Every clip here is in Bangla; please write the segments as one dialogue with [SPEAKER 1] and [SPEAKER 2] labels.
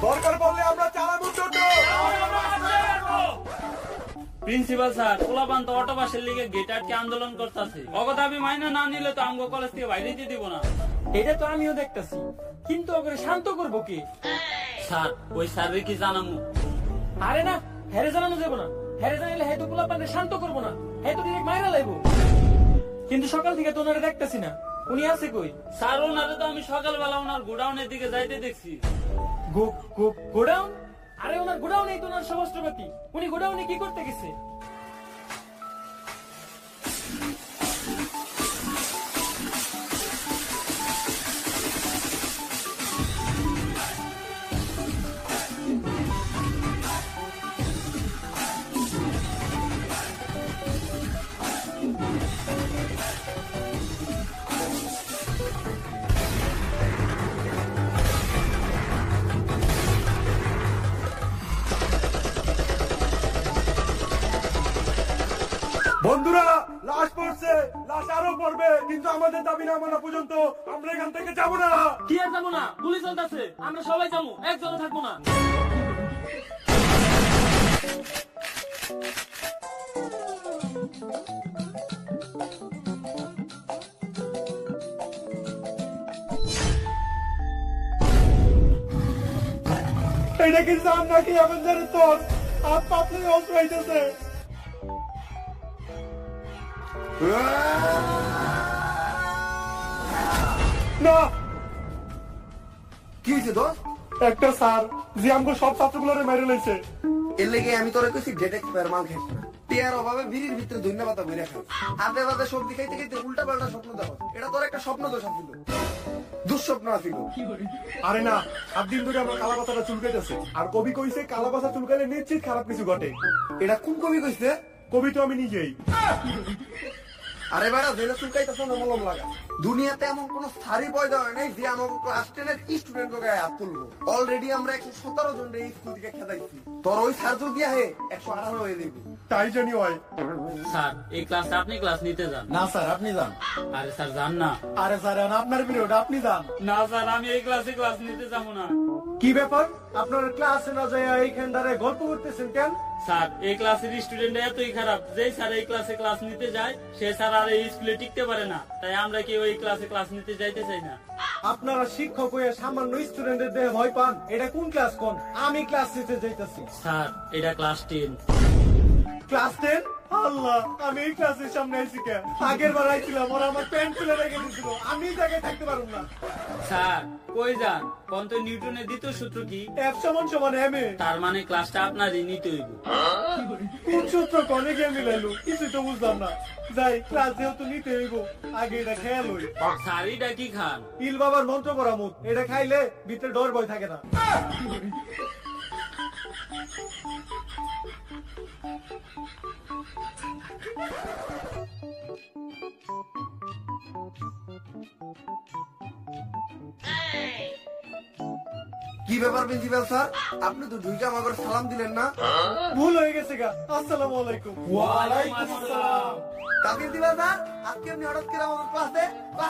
[SPEAKER 1] দরকার পড়লে আমরা চালাবো টোটো।
[SPEAKER 2] প্রিন্সিপাল স্যার, পোলাপান তো অটো বাসের লিগে গেট আটকে আন্দোলন করতেছে। অগত আমি মাইনা না নিলে তো আমগো কলেজ থেকে বাইরে যেতে দিব না।
[SPEAKER 3] এটা তো আমিও দেখতেছি, কিন্তু ওকে শান্ত করবো কে?
[SPEAKER 2] স্যার, ওই স্যারের কি জানামু?
[SPEAKER 3] আরে না, হেরে জানানো যাবো না। হেরে জানাইলে হয়তো পোলাপানকে শান্ত করবো না, হয়তো ডিরেক্ট মাইরা লাইবো। কিন্তু সকাল থেকে তো ওনারে দেখতেছি না, উনি আছে কই?
[SPEAKER 2] স্যার, ওনারে তো আমি সকালবেলা ওনার গোডাউনের দিকে যাইতে দেখছি।
[SPEAKER 3] গোডাউন? আরে ওনার গোডাউনেই তো ওনার সমস্যাপাতি। উনি গোডাউনে কি করতে গেছে?
[SPEAKER 1] বন্ধুরা, লাশ পড়ছে, লাশ আরো পড়বে, কিন্তু আমাদের দাবি না মানা পর্যন্ত আমরা এখান থেকে যাবো না।
[SPEAKER 3] কি আর যাবো না? পুলিশ চলতেছে, আমরা সবাই যাবো, একজনও থাকবো না।
[SPEAKER 1] এটা কি জান নাকি আমাদের তোর হাত পাতলে অস্ত্র হইতেছে? না,
[SPEAKER 4] কি হয়েছে দোস্ত?
[SPEAKER 1] একটা স্যার যে আমাকে সব ছাত্রগুলোরে মেরে লাইছে।
[SPEAKER 4] এর লেগে আমি তোরে কইছি ডেট এক্সপায়ার মাল খাইছ না। টিয়ার অভাবে বিড়ির ভিতরে ধন্যবাদ বইরা খাই। হাতে হাতে সবজি খাইতে খাইতে উল্টা পাল্টা স্বপ্ন দেখো। এটা তোর একটা স্বপ্ন দোষ ছিল, দুঃস্বপ্ন ছিল।
[SPEAKER 1] আরে না, 7 দিন ধরে আমার কালা কথাটা চুলকাইতেছে, আর কবি কইছে কালা কথা চুলকাইলে নিশ্চিত খারাপ কিছু ঘটে।
[SPEAKER 4] এটা কোন কবি কইছে?
[SPEAKER 1] কবি তো আমি নিজেই।
[SPEAKER 4] আরে বেড়া, জেলে চুলকাইতেছ না মলম লাগা। দুনিয়াতে এমন কোন স্থায়ী পয়দা হয় নাই যে আমাকে ক্লাস 10 এর স্টুডেন্ট গায়ে হাত তুলবো। অলরেডি আমরা 117 জন এই স্কুল থেকে খেদাইছি। তোর ওই স্যার যদি আহে 118 হয়ে যাবে।
[SPEAKER 1] তাই জানি হয়।
[SPEAKER 2] স্যার, এই ক্লাসে আপনি ক্লাস নিতে যান।
[SPEAKER 5] না স্যার, আপনি যান।
[SPEAKER 2] আরে স্যার, যান না।
[SPEAKER 5] আরে স্যার, আপনার পিরিয়ড, আপনি যান।
[SPEAKER 2] না স্যার, আমি এই ক্লাসে ক্লাস নিতে যাবো না।
[SPEAKER 5] কি ব্যাপার, আপনার ক্লাসে না যায় এইখানটারে গল্প করতেছেন কেন?
[SPEAKER 2] স্যার, এই ক্লাসের স্টুডেন্ট এতই খারাপ, যেই স্যার এই ক্লাসে ক্লাস নিতে যায় সে স্যার আর এই স্কুলে টিকতে পারে না। তাই আমরা কেউ এই ক্লাসে ক্লাস নিতে যাইতে চাই না।
[SPEAKER 5] আপনারা শিক্ষক হয়ে সামান্য স্টুডেন্টের দেহে ভয় পান? এটা কোন ক্লাস কোন? আমি ক্লাস নিতে যাইতেছি।
[SPEAKER 2] স্যার, এটা ক্লাস 10।
[SPEAKER 5] ক্লাস 10? আল্লাহ, আমি এই ক্লাসের সামনে আইছি কেন? আগের বার আইছিলাম, ওরা আমার প্যান্ট খুলে রেখে দিয়েছিল, আমি এই জায়গায় থাকতে পারবো না।
[SPEAKER 2] স্যার, কই যান? কোন তো নিউটনের দ্বিতীয় সূত্র কি?
[SPEAKER 5] F = m a।
[SPEAKER 2] তার মানে ক্লাসটা আপনারই নিতে হইব।
[SPEAKER 5] কোন সূত্র কনে গিয়ে মিলাইলো? কিছু তো বুঝলাম না। যাই, ক্লাস যেহেতু নিতে হইব, আগে এটা খেয়াল হই।
[SPEAKER 2] স্যার, এটা কি খান?
[SPEAKER 5] ইল বাবার মন্ত্র পড়া মুখ, এটা খাইলে ভিতরে ডর ভয় থাকে না।
[SPEAKER 4] কি ব্যাপার প্রিন্সিপাল স্যার, আপনি তো ঢুইকা আমাকে সালাম দিলেন না?
[SPEAKER 5] ভুল হয়ে গেছে গা। আসসালামু আলাইকুম।
[SPEAKER 2] ওয়ালাইকুম আসসালাম।
[SPEAKER 4] তা প্রিন্সিপাল স্যার, আজকে আপনি হঠাৎ করে আমাদের ক্লাসে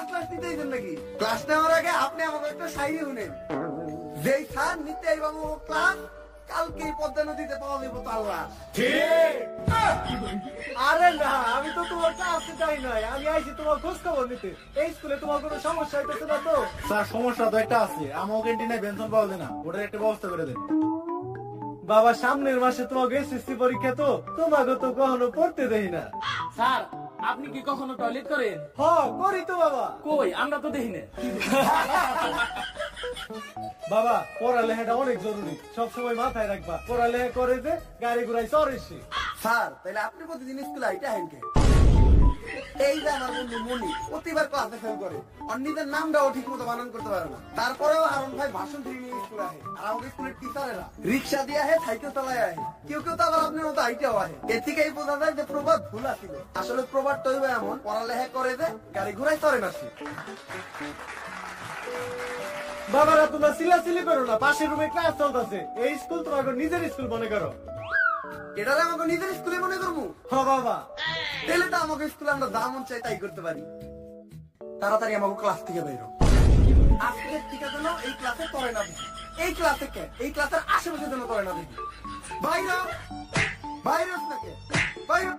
[SPEAKER 4] ক্লাস নিতে আইছেন নাকি? ক্লাস নেওয়ার আগে আপনি আমাকে একটা শায়রি শুনেন। যেই স্যার নিতে আইব আমার ক্লাস, কালকে পদ্মা নদীতে পাওয়া যাবো তার লাশ।
[SPEAKER 5] আরে না, আমি তো তোমার ক্লাসে যাই নাই, আমি আইছি তোমার খোঁজ খবর নিতে। এই স্কুলে তোমার কোনো সমস্যা হইতেছে না তো?
[SPEAKER 6] স্যার, সমস্যা তো একটা আছে, আমার ক্যান্টিনে বেতন পাওয়া যায় না, ওটার একটা ব্যবস্থা করে দেন।
[SPEAKER 5] বাবা, সামনের মাসে তোমাকে এসএসসি পরীক্ষা, তো তোমাকে তো কখনো পড়তে দেই না।
[SPEAKER 3] স্যার, আপনি কি কখনো টয়লেট করেন?
[SPEAKER 5] করি তো বাবা।
[SPEAKER 3] কই, আমরা তো দেখি না।
[SPEAKER 5] বাবা, পড়ালেখাটা অনেক জরুরি, সবসময় মাথায় রাখবা। পড়ালেখা করে যে গাড়ি ঘুরাই চড়ে।
[SPEAKER 4] স্যার, তাহলে আপনি প্রতিদিন স্কুলে আইটা হেন কে? এই যে আমার বন্ধু মনি, প্রতিবার ক্লাসে ফেল করে, আর নিজের নামটাও ঠিক মতো বানান করতে পারে না। তারপরেও হারুন ভাই ভাষণ দিয়ে নিয়ে স্কুলে আহে। আর আমাদের স্কুলের টিচারেরা রিক্সা দিয়ে আহে, সাইকেল চালায় আহে, কেউ কেউ তো আবার আপনার মতো আইটাও আহে। এর থেকেই বোঝা যায় যে প্রবাদ ভুল আছিল। আসলে প্রবাদটা হইবে এমন, পড়ালেখা করে যে গাড়ি ঘুরাই চড়ে না সে।
[SPEAKER 5] বাবারা, তোমরা চিল্লাচিল্লি করো না, পাশের রুমে ক্লাস চলতেছে। এই স্কুল তোমার নিজের স্কুল মনে করো।
[SPEAKER 4] এটা আমাকে নিজের স্কুলে মনে করবো?
[SPEAKER 5] বাবা,
[SPEAKER 4] তাহলে তো আমাকে স্কুলে আমরা যা মন চাই তাই করতে পারি। তাড়াতাড়ি আমাকে ক্লাস থেকে বেরো। আজকের থেকে যেন এই ক্লাসে কে এই ক্লাসের আশেপাশে যেন করে না দেখি বাইরে বাইরে নাকি বাইরে